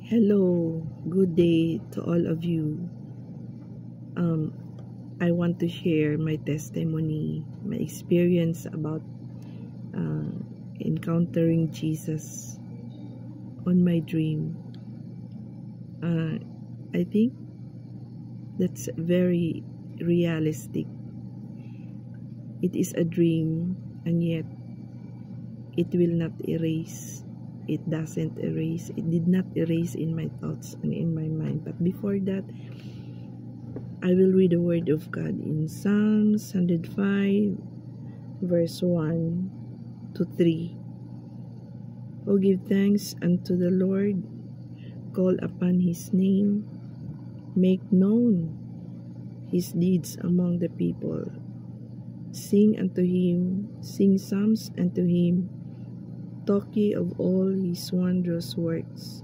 Hello, good day to all of you. I want to share my testimony, my experience about uh, encountering Jesus on my dream. I think that's very realistic. It is a dream, and yet it will not erase. It doesn't erase. It did not erase in my thoughts and in my mind. But before that, I will read the word of God in Psalms 105, verse 1 to 3. O give thanks unto the Lord, call upon his name, make known his deeds among the people. Sing unto him, sing psalms unto him, talk ye of all his wondrous works.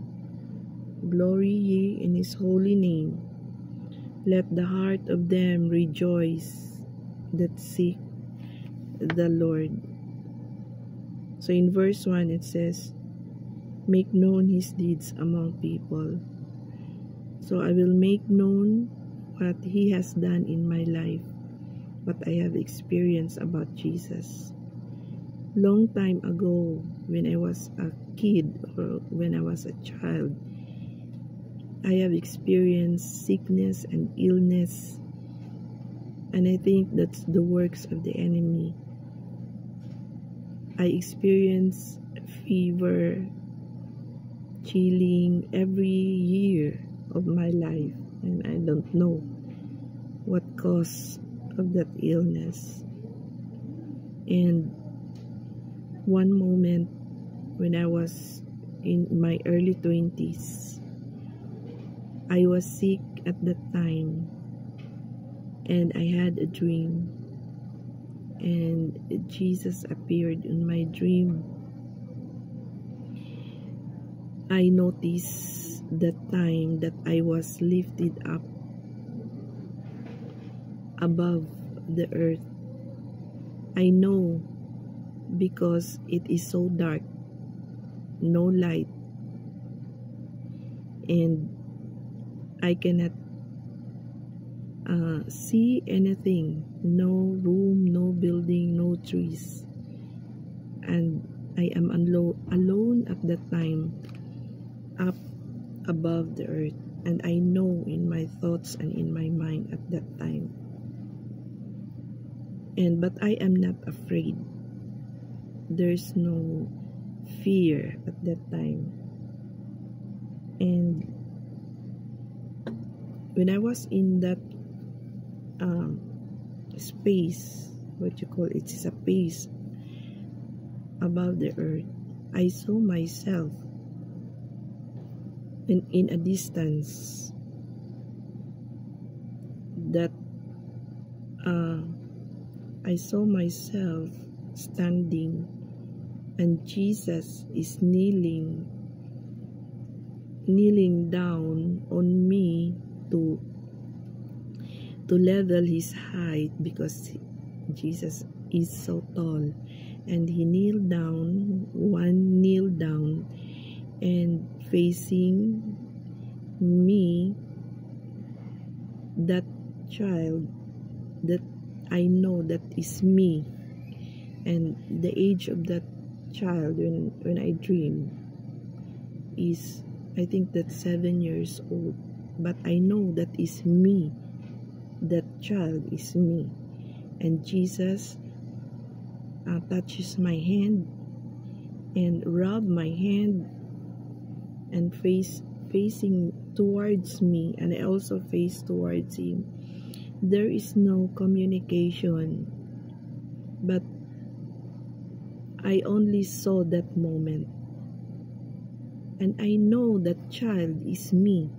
Glory ye in his holy name. Let the heart of them rejoice that seek the Lord. So in verse 1 it says, make known his deeds among people. So I will make known what he has done in my life, what I have experienced about Jesus. Long time ago, when I was a kid or when I was a child, I have experienced sickness and illness, and I think that's the works of the enemy. I experienced fever, chilling every year of my life, and I don't know what cause of that illness. And one moment when I was in my early 20s, I was sick at that time, and I had a dream, and Jesus appeared in my dream. I noticed that time that I was lifted up above the earth. I know because it is so dark, no light, and I cannot see anything. No room, no building, no trees, and I am alone at that time, up above the earth. And I know in my thoughts and in my mind at that time, but I am not afraid. There's no fear at that time. And when I was in that space, what you call it, is a space above the earth, I saw myself in a distance that I saw myself standing, and Jesus is kneeling down on me to level his height, because Jesus is so tall, and he kneeled down, and facing me, that child that I know that is me. And the age of that child when I dream is, I think that's 7 years old, but I know that is me. That child is me. And Jesus touches my hand and rub my hand and facing towards me, and I also face towards him. There is no communication, but I only saw that moment, and I know that child is me.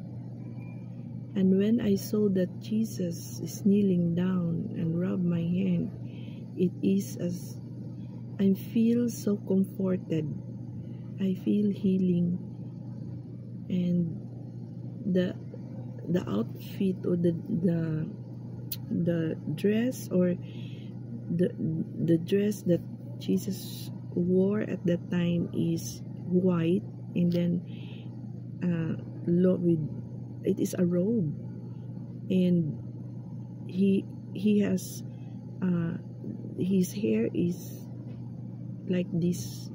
And when I saw that Jesus is kneeling down and rub my hand, it is as I feel so comforted. I feel healing, and the outfit, or the dress, or the dress that Jesus wore at that time is white, and then it is a robe, and he has his hair is like this,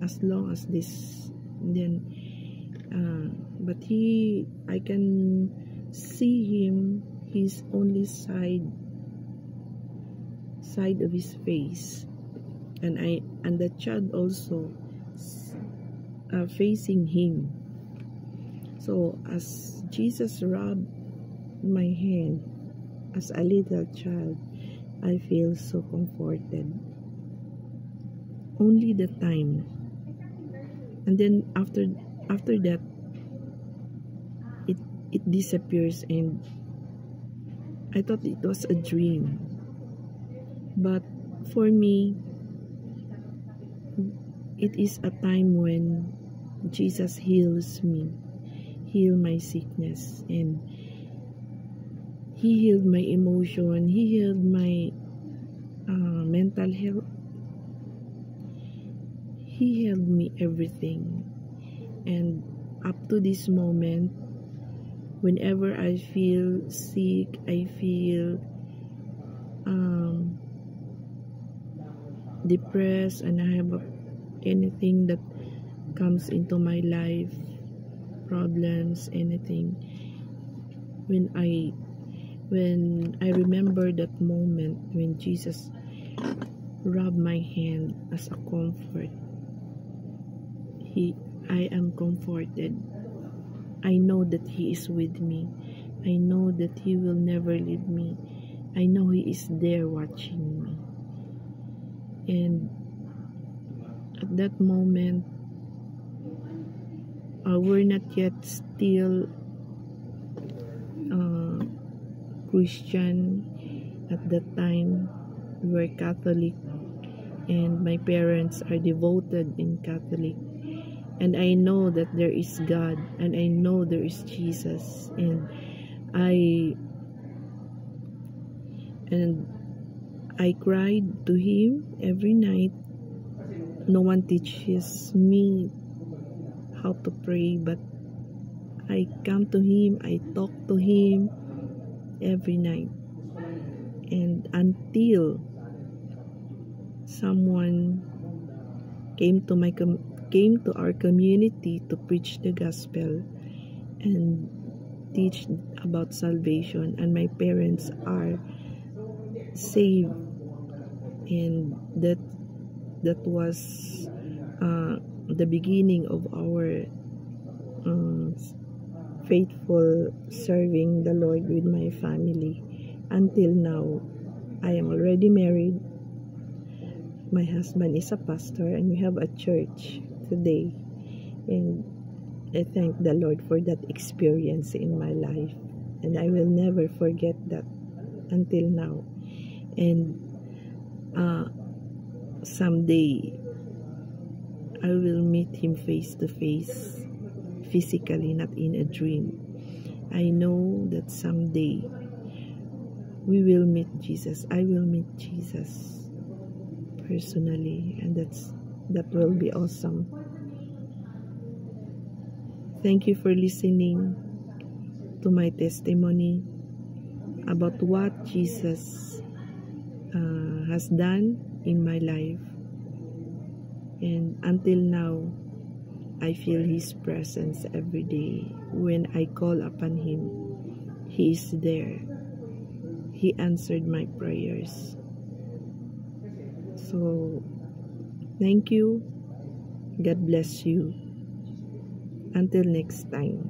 as long as this. And then but I can see him, his only side of his face, and the child also facing him. So as Jesus rubbed my hand as a little child, I feel so comforted. Only the time. And then after that, it disappears, and I thought it was a dream. But for me, it is a time when Jesus heals me, heal my sickness, and He healed my emotion, He healed my mental health. He healed me everything. And up to this moment, whenever I feel sick, I feel depressed, and I have anything that comes into my life, problems, anything, when I remember that moment when Jesus rubbed my hand as a comfort, I am comforted. I know that He is with me. I know that He will never leave me. I know He is there watching me. And at that moment, we're not yet still Christian. At that time, we were Catholic, and my parents are devoted in Catholic. And I know that there is God, and I know there is Jesus, and I cried to Him every night. No one teaches me how to pray, but I come to Him, I talk to Him every night. And until someone came to our community to preach the gospel and teach about salvation, and my parents are saved, and that was the beginning of our faithful serving the Lord with my family. Until now, I am already married. My husband is a pastor, and we have a church today, and I thank the Lord for that experience in my life, and I will never forget that until now. And someday I will meet Him face to face, physically, not in a dream. I know that someday we will meet Jesus. I will meet Jesus personally, and that will be awesome. Thank you for listening to my testimony about what Jesus has done in my life. And until now, I feel His presence every day. When I call upon Him, He is there. He answered my prayers. So, thank you. God bless you. Until next time.